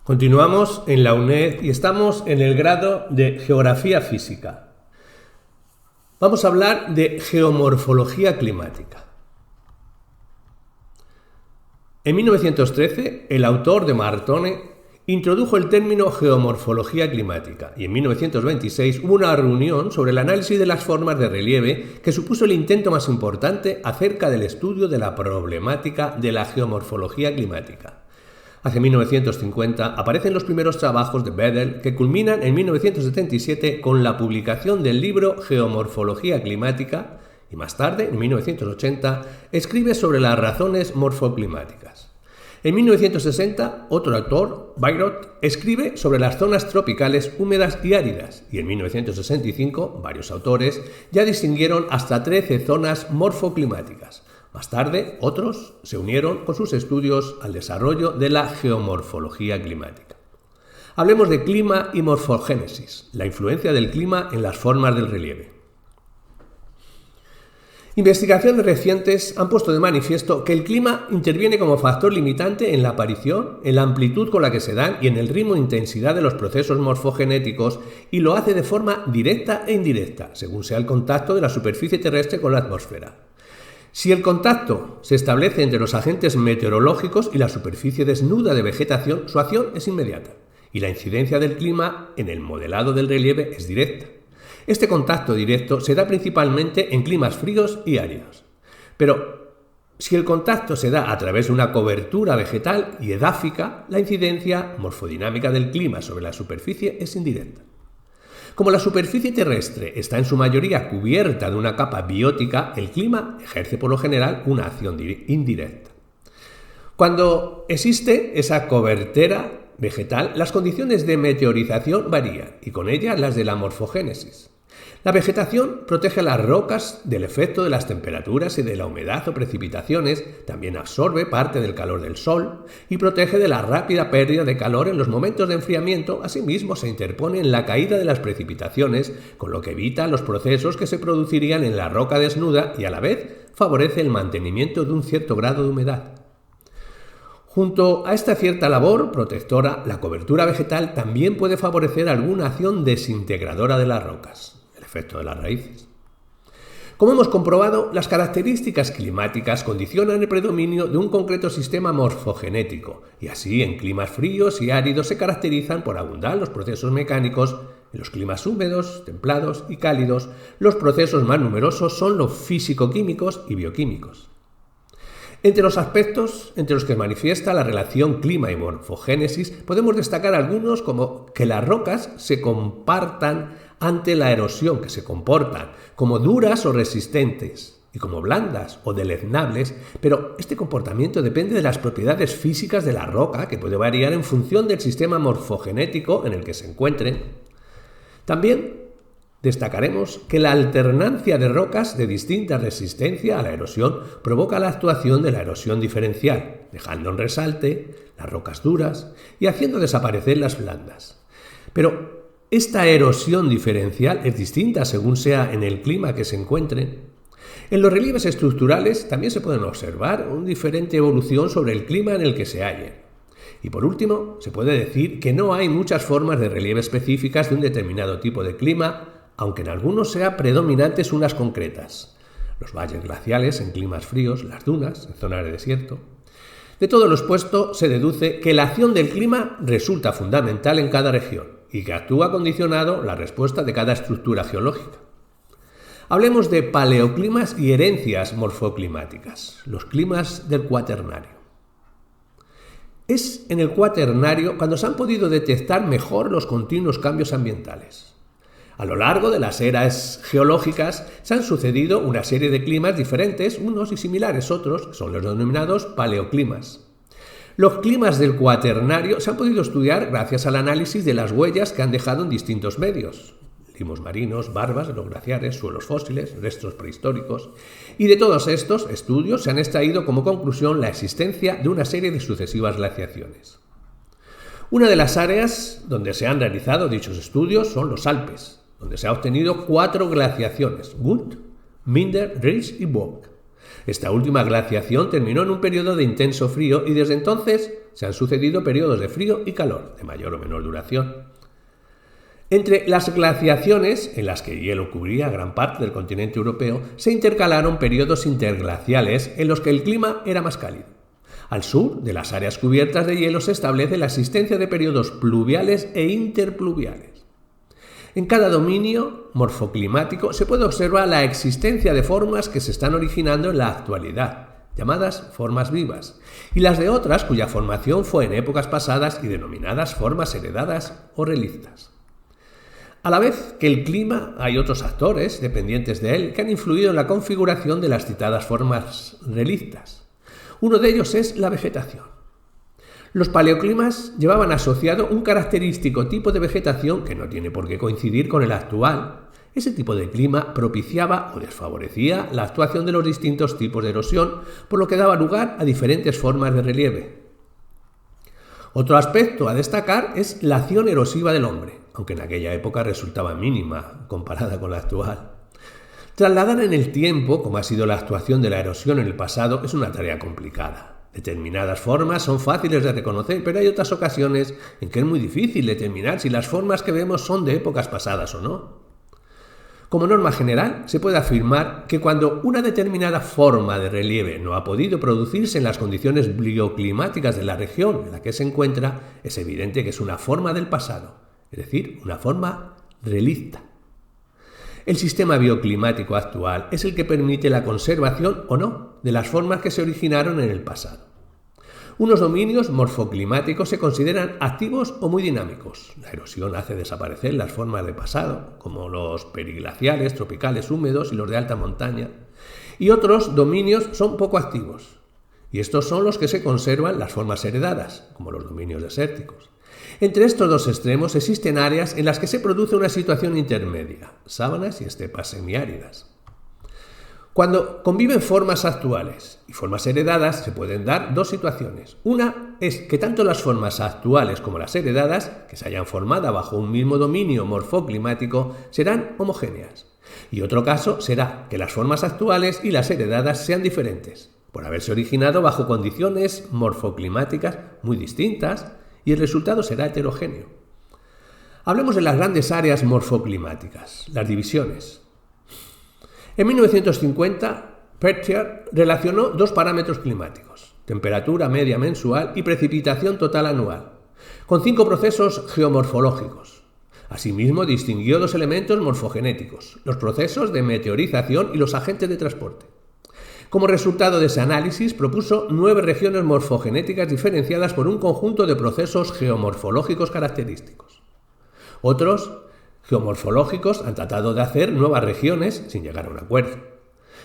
Continuamos en la UNED y estamos en el grado de Geografía Física. Vamos a hablar de geomorfología climática. En 1913, el autor de Martone introdujo el término geomorfología climática y en 1926 hubo una reunión sobre el análisis de las formas de relieve que supuso el intento más importante acerca del estudio de la problemática de la geomorfología climática. Hacia 1950 aparecen los primeros trabajos de Bedel que culminan en 1977 con la publicación del libro Geomorfología climática y más tarde, en 1980, escribe sobre las razones morfoclimáticas. En 1960, otro autor, Bayrot, escribe sobre las zonas tropicales húmedas y áridas y en 1965 varios autores ya distinguieron hasta 13 zonas morfoclimáticas. Más tarde, otros se unieron con sus estudios al desarrollo de la geomorfología climática. Hablemos de clima y morfogénesis, la influencia del clima en las formas del relieve. Investigaciones recientes han puesto de manifiesto que el clima interviene como factor limitante en la aparición, en la amplitud con la que se dan y en el ritmo e intensidad de los procesos morfogenéticos y lo hace de forma directa e indirecta, según sea el contacto de la superficie terrestre con la atmósfera. Si el contacto se establece entre los agentes meteorológicos y la superficie desnuda de vegetación, su acción es inmediata y la incidencia del clima en el modelado del relieve es directa. Este contacto directo se da principalmente en climas fríos y áridos. Pero si el contacto se da a través de una cobertura vegetal y edáfica, la incidencia morfodinámica del clima sobre la superficie es indirecta. Como la superficie terrestre está en su mayoría cubierta de una capa biótica, el clima ejerce por lo general una acción indirecta. Cuando existe esa cobertera vegetal, las condiciones de meteorización varían y con ellas las de la morfogénesis. La vegetación protege las rocas del efecto de las temperaturas y de la humedad o precipitaciones, también absorbe parte del calor del sol y protege de la rápida pérdida de calor en los momentos de enfriamiento, asimismo se interpone en la caída de las precipitaciones, con lo que evita los procesos que se producirían en la roca desnuda y a la vez favorece el mantenimiento de un cierto grado de humedad. Junto a esta cierta labor protectora, la cobertura vegetal también puede favorecer alguna acción desintegradora de las rocas, el efecto de las raíces. Como hemos comprobado, las características climáticas condicionan el predominio de un concreto sistema morfogenético, y así en climas fríos y áridos se caracterizan por abundar los procesos mecánicos. En los climas húmedos, templados y cálidos, los procesos más numerosos son los físico-químicos y bioquímicos. Entre los aspectos entre los que manifiesta la relación clima y morfogénesis podemos destacar algunos como que las rocas se comportan ante la erosión, que se comportan como duras o resistentes y como blandas o deleznables, pero este comportamiento depende de las propiedades físicas de la roca, que puede variar en función del sistema morfogenético en el que se encuentren. También destacaremos que la alternancia de rocas de distinta resistencia a la erosión provoca la actuación de la erosión diferencial, dejando en resalte las rocas duras y haciendo desaparecer las blandas. Pero esta erosión diferencial es distinta según sea en el clima que se encuentren. En los relieves estructurales también se pueden observar una diferente evolución sobre el clima en el que se hallen. Y por último, se puede decir que no hay muchas formas de relieve específicas de un determinado tipo de clima, aunque en algunos sean predominantes unas concretas. Los valles glaciales en climas fríos, las dunas en zonas de desierto. De todo lo expuesto se deduce que la acción del clima resulta fundamental en cada región y que actúa condicionado la respuesta de cada estructura geológica. Hablemos de paleoclimas y herencias morfoclimáticas, los climas del Cuaternario. Es en el Cuaternario cuando se han podido detectar mejor los continuos cambios ambientales. A lo largo de las eras geológicas se han sucedido una serie de climas diferentes, unos y similares otros, que son los denominados paleoclimas. Los climas del Cuaternario se han podido estudiar gracias al análisis de las huellas que han dejado en distintos medios. Limos marinos, barbas de los glaciares, suelos fósiles, restos prehistóricos. Y de todos estos estudios se han extraído como conclusión la existencia de una serie de sucesivas glaciaciones. Una de las áreas donde se han realizado dichos estudios son los Alpes, donde se han obtenido 4 glaciaciones, Guth, Minder, Riesch y Vogt. Esta última glaciación terminó en un periodo de intenso frío y desde entonces se han sucedido periodos de frío y calor, de mayor o menor duración. Entre las glaciaciones, en las que el hielo cubría gran parte del continente europeo, se intercalaron periodos interglaciales en los que el clima era más cálido. Al sur de las áreas cubiertas de hielo se establece la existencia de periodos pluviales e interpluviales. En cada dominio morfoclimático se puede observar la existencia de formas que se están originando en la actualidad, llamadas formas vivas, y las de otras cuya formación fue en épocas pasadas y denominadas formas heredadas o relictas. A la vez que el clima, hay otros actores dependientes de él que han influido en la configuración de las citadas formas relictas. Uno de ellos es la vegetación. Los paleoclimas llevaban asociado un característico tipo de vegetación que no tiene por qué coincidir con el actual. Ese tipo de clima propiciaba o desfavorecía la actuación de los distintos tipos de erosión, por lo que daba lugar a diferentes formas de relieve. Otro aspecto a destacar es la acción erosiva del hombre, aunque en aquella época resultaba mínima comparada con la actual. Trasladar en el tiempo cómo ha sido la actuación de la erosión en el pasado es una tarea complicada. Determinadas formas son fáciles de reconocer, pero hay otras ocasiones en que es muy difícil determinar si las formas que vemos son de épocas pasadas o no. Como norma general, se puede afirmar que cuando una determinada forma de relieve no ha podido producirse en las condiciones bioclimáticas de la región en la que se encuentra, es evidente que es una forma del pasado, es decir, una forma relicta. El sistema bioclimático actual es el que permite la conservación o no de las formas que se originaron en el pasado. Unos dominios morfoclimáticos se consideran activos o muy dinámicos. La erosión hace desaparecer las formas de pasado, como los periglaciales, tropicales húmedos y los de alta montaña. Y otros dominios son poco activos. Y estos son los que se conservan las formas heredadas, como los dominios desérticos. Entre estos dos extremos existen áreas en las que se produce una situación intermedia, sabanas y estepas semiáridas. Cuando conviven formas actuales y formas heredadas se pueden dar dos situaciones. Una es que tanto las formas actuales como las heredadas, que se hayan formado bajo un mismo dominio morfoclimático, serán homogéneas. Y otro caso será que las formas actuales y las heredadas sean diferentes, por haberse originado bajo condiciones morfoclimáticas muy distintas, y el resultado será heterogéneo. Hablemos de las grandes áreas morfoclimáticas, las divisiones. En 1950, Pritchard relacionó dos parámetros climáticos, temperatura media mensual y precipitación total anual, con 5 procesos geomorfológicos. Asimismo, distinguió dos elementos morfogenéticos, los procesos de meteorización y los agentes de transporte. Como resultado de ese análisis, propuso 9 regiones morfogenéticas diferenciadas por un conjunto de procesos geomorfológicos característicos. Otros geomorfológicos han tratado de hacer nuevas regiones sin llegar a un acuerdo.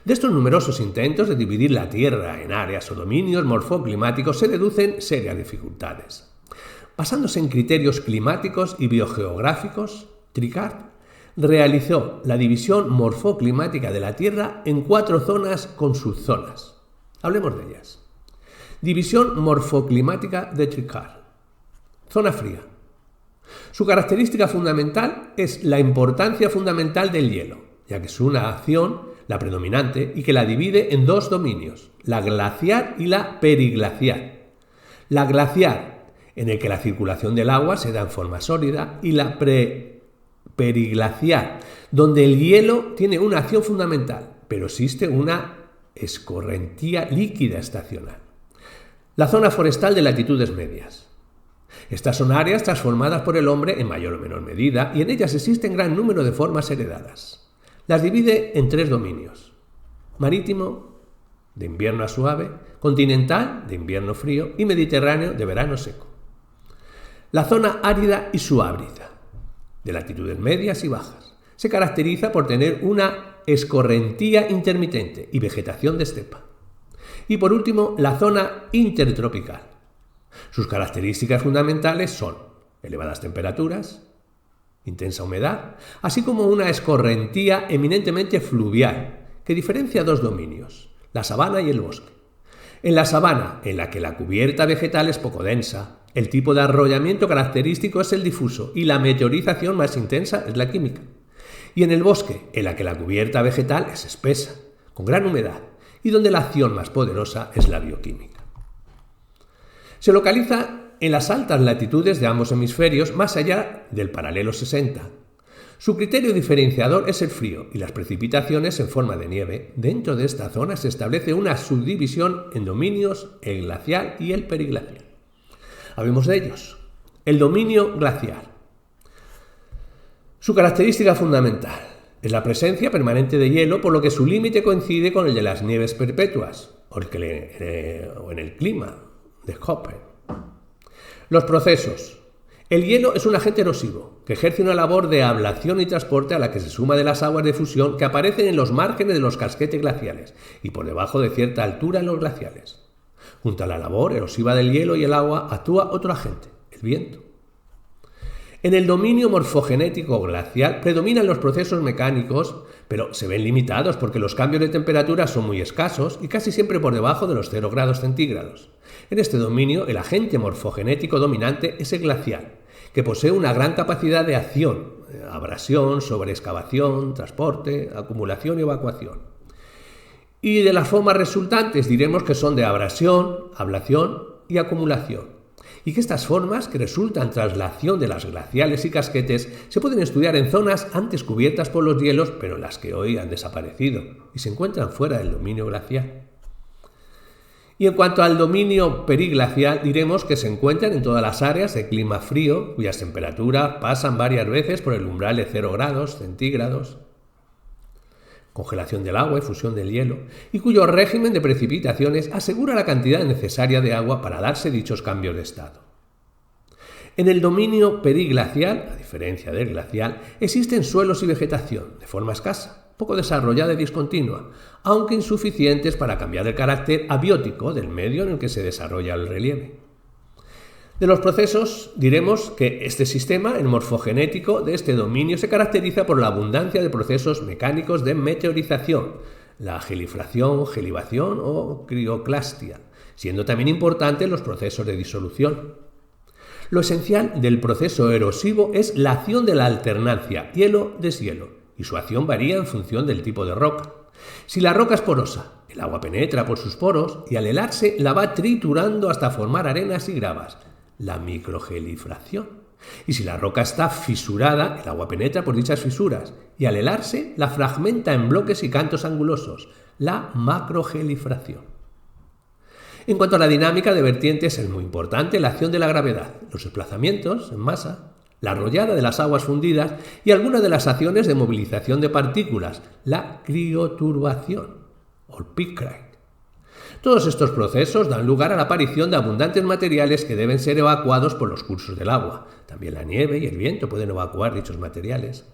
De estos numerosos intentos de dividir la Tierra en áreas o dominios morfoclimáticos se deducen serias dificultades. Basándose en criterios climáticos y biogeográficos, Tricard realizó la división morfoclimática de la Tierra en 4 zonas con subzonas. Hablemos de ellas. División morfoclimática de Tricard. Zona fría. Su característica fundamental es la importancia fundamental del hielo, ya que es una acción, la predominante, y que la divide en 2 dominios, la glaciar y la periglaciar. La glaciar, en el que la circulación del agua se da en forma sólida, y la periglaciar, donde el hielo tiene una acción fundamental, pero existe una escorrentía líquida estacional. La zona forestal de latitudes medias. Estas son áreas transformadas por el hombre en mayor o menor medida y en ellas existen gran número de formas heredadas. Las divide en 3 dominios: marítimo, de invierno a suave, continental, de invierno frío, y mediterráneo, de verano seco. La zona árida y subárida, de latitudes medias y bajas, se caracteriza por tener una escorrentía intermitente y vegetación de estepa. Y por último, la zona intertropical. Sus características fundamentales son elevadas temperaturas, intensa humedad, así como una escorrentía eminentemente fluvial, que diferencia 2 dominios, la sabana y el bosque. En la sabana, en la que la cubierta vegetal es poco densa, el tipo de arrollamiento característico es el difuso y la meteorización más intensa es la química. Y en el bosque, en la que la cubierta vegetal es espesa, con gran humedad, y donde la acción más poderosa es la bioquímica. Se localiza en las altas latitudes de ambos hemisferios, más allá del paralelo 60. Su criterio diferenciador es el frío y las precipitaciones en forma de nieve. Dentro de esta zona se establece una subdivisión en dominios, el glacial y el periglacial. Hablemos de ellos. El dominio glacial. Su característica fundamental es la presencia permanente de hielo, por lo que su límite coincide con el de las nieves perpetuas o en el clima de Köppen. Los procesos. El hielo es un agente erosivo que ejerce una labor de ablación y transporte a la que se suma de las aguas de fusión que aparecen en los márgenes de los casquetes glaciales y por debajo de cierta altura en los glaciales. Junto a la labor erosiva del hielo y el agua actúa otro agente, el viento. En el dominio morfogenético glacial predominan los procesos mecánicos, pero se ven limitados porque los cambios de temperatura son muy escasos y casi siempre por debajo de los 0 grados centígrados. En este dominio, el agente morfogenético dominante es el glacial, que posee una gran capacidad de acción, abrasión, sobreexcavación, transporte, acumulación y evacuación. Y de las formas resultantes diremos que son de abrasión, ablación y acumulación. Y que estas formas, que resultan tras la acción de las glaciales y casquetes, se pueden estudiar en zonas antes cubiertas por los hielos, pero en las que hoy han desaparecido y se encuentran fuera del dominio glacial. Y en cuanto al dominio periglacial, diremos que se encuentran en todas las áreas de clima frío, cuyas temperaturas pasan varias veces por el umbral de 0 grados centígrados, congelación del agua y fusión del hielo, y cuyo régimen de precipitaciones asegura la cantidad necesaria de agua para darse dichos cambios de estado. En el dominio periglacial, a diferencia del glacial, existen suelos y vegetación, de forma escasa, poco desarrollada y discontinua, aunque insuficientes para cambiar el carácter abiótico del medio en el que se desarrolla el relieve. De los procesos diremos que este sistema, el morfogenético de este dominio, se caracteriza por la abundancia de procesos mecánicos de meteorización, la geliflación, gelivación o crioclastia, siendo también importantes los procesos de disolución. Lo esencial del proceso erosivo es la acción de la alternancia hielo-deshielo, y su acción varía en función del tipo de roca. Si la roca es porosa, el agua penetra por sus poros y al helarse la va triturando hasta formar arenas y gravas, la microgelifración. Y si la roca está fisurada, el agua penetra por dichas fisuras y al helarse la fragmenta en bloques y cantos angulosos, la macrogelifración. En cuanto a la dinámica de vertientes, es muy importante la acción de la gravedad, los desplazamientos en masa, la arrollada de las aguas fundidas y algunas de las acciones de movilización de partículas, la crioturbación o el pickrate. Todos estos procesos dan lugar a la aparición de abundantes materiales que deben ser evacuados por los cursos del agua. También la nieve y el viento pueden evacuar dichos materiales.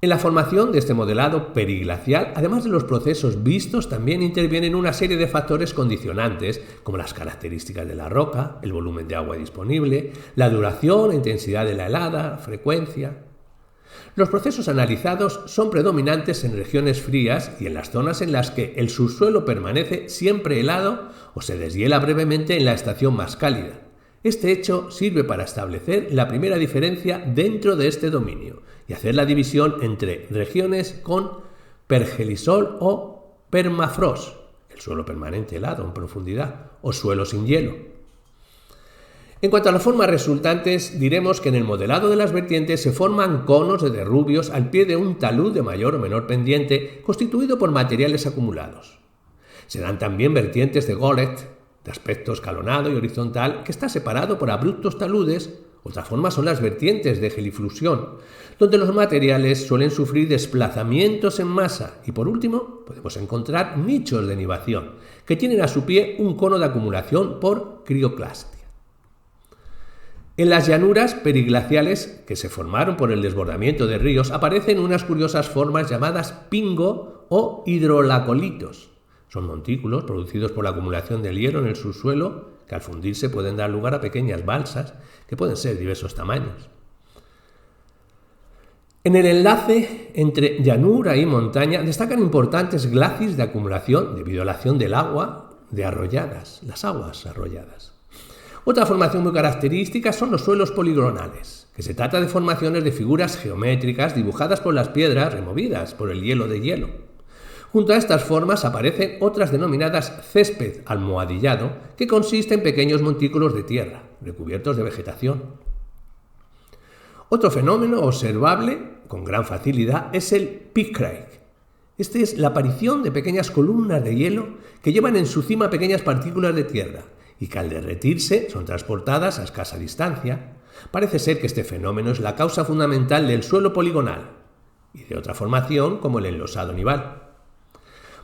En la formación de este modelado periglacial, además de los procesos vistos, también intervienen una serie de factores condicionantes, como las características de la roca, el volumen de agua disponible, la duración e intensidad de la helada, frecuencia. Los procesos analizados son predominantes en regiones frías y en las zonas en las que el subsuelo permanece siempre helado o se deshiela brevemente en la estación más cálida. Este hecho sirve para establecer la primera diferencia dentro de este dominio y hacer la división entre regiones con pergelisol o permafrost, el suelo permanente helado en profundidad, o suelo sin hielo. En cuanto a las formas resultantes, diremos que en el modelado de las vertientes se forman conos de derrubios al pie de un talud de mayor o menor pendiente constituido por materiales acumulados. Se dan también vertientes de Gollet, de aspecto escalonado y horizontal, que está separado por abruptos taludes. Otra forma son las vertientes de geliflusión, donde los materiales suelen sufrir desplazamientos en masa. Y por último, podemos encontrar nichos de nivación, que tienen a su pie un cono de acumulación por crioclastia. En las llanuras periglaciales que se formaron por el desbordamiento de ríos aparecen unas curiosas formas llamadas pingo o hidrolacolitos. Son montículos producidos por la acumulación del hielo en el subsuelo que al fundirse pueden dar lugar a pequeñas balsas que pueden ser de diversos tamaños. En el enlace entre llanura y montaña destacan importantes glacis de acumulación debido a la acción del agua de arrolladas, las aguas arrolladas. Otra formación muy característica son los suelos poligonales, que se trata de formaciones de figuras geométricas dibujadas por las piedras removidas por el hielo de hielo. Junto a estas formas aparecen otras denominadas césped almohadillado, que consiste en pequeños montículos de tierra, recubiertos de vegetación. Otro fenómeno observable con gran facilidad es el pickrake. Este es la aparición de pequeñas columnas de hielo que llevan en su cima pequeñas partículas de tierra y que al derretirse son transportadas a escasa distancia. Parece ser que este fenómeno es la causa fundamental del suelo poligonal y de otra formación como el enlosado nival.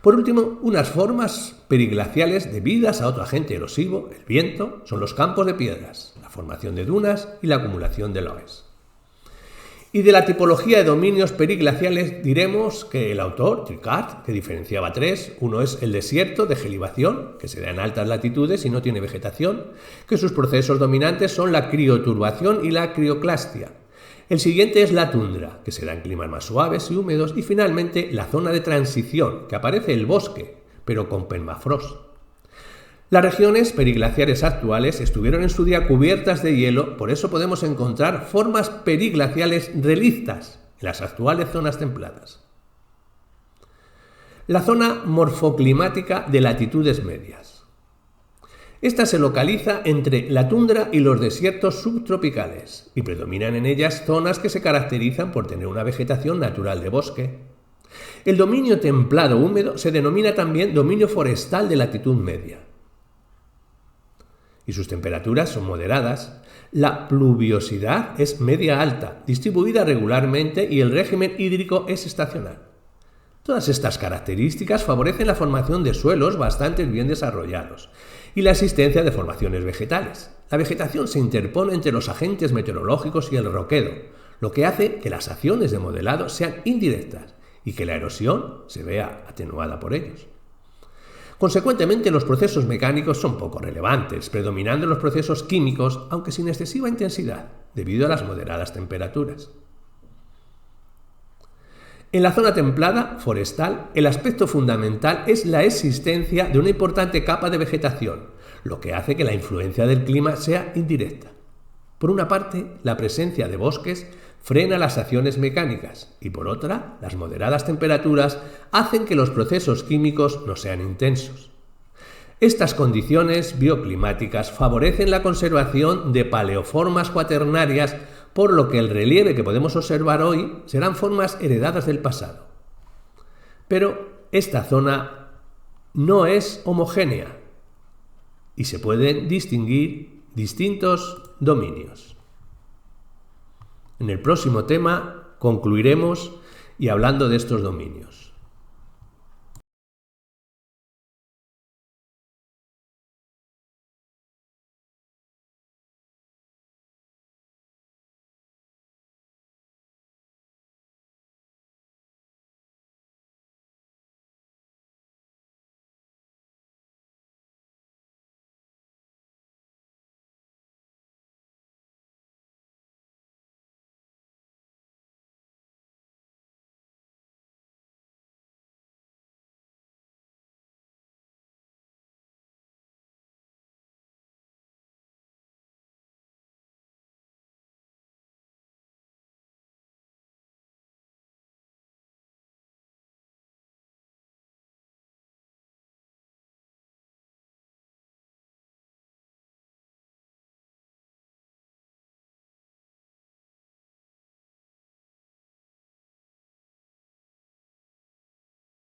Por último, unas formas periglaciales debidas a otro agente erosivo, el viento, son los campos de piedras, la formación de dunas y la acumulación de loess. Y de la tipología de dominios periglaciales diremos que el autor, Tricard, que diferenciaba tres: uno es el desierto de gelibación, que se da en altas latitudes y no tiene vegetación, que sus procesos dominantes son la crioturbación y la crioclastia. El siguiente es la tundra, que se da en climas más suaves y húmedos, y finalmente la zona de transición, que aparece el bosque, pero con permafrost. Las regiones periglaciares actuales estuvieron en su día cubiertas de hielo, por eso podemos encontrar formas periglaciales relictas en las actuales zonas templadas. La zona morfoclimática de latitudes medias. Esta se localiza entre la tundra y los desiertos subtropicales, y predominan en ellas zonas que se caracterizan por tener una vegetación natural de bosque. El dominio templado húmedo se denomina también dominio forestal de latitud media, y sus temperaturas son moderadas. La pluviosidad es media-alta, distribuida regularmente, y el régimen hídrico es estacional. Todas estas características favorecen la formación de suelos bastante bien desarrollados y la existencia de formaciones vegetales. La vegetación se interpone entre los agentes meteorológicos y el roquedo, lo que hace que las acciones de modelado sean indirectas y que la erosión se vea atenuada por ellos. Consecuentemente, los procesos mecánicos son poco relevantes, predominando los procesos químicos, aunque sin excesiva intensidad, debido a las moderadas temperaturas. En la zona templada forestal, el aspecto fundamental es la existencia de una importante capa de vegetación, lo que hace que la influencia del clima sea indirecta. Por una parte, la presencia de bosques frena las acciones mecánicas y por otra, las moderadas temperaturas hacen que los procesos químicos no sean intensos. Estas condiciones bioclimáticas favorecen la conservación de paleoformas cuaternarias, por lo que el relieve que podemos observar hoy serán formas heredadas del pasado. Pero esta zona no es homogénea y se pueden distinguir distintos dominios. En el próximo tema concluiremos y hablando de estos dominios.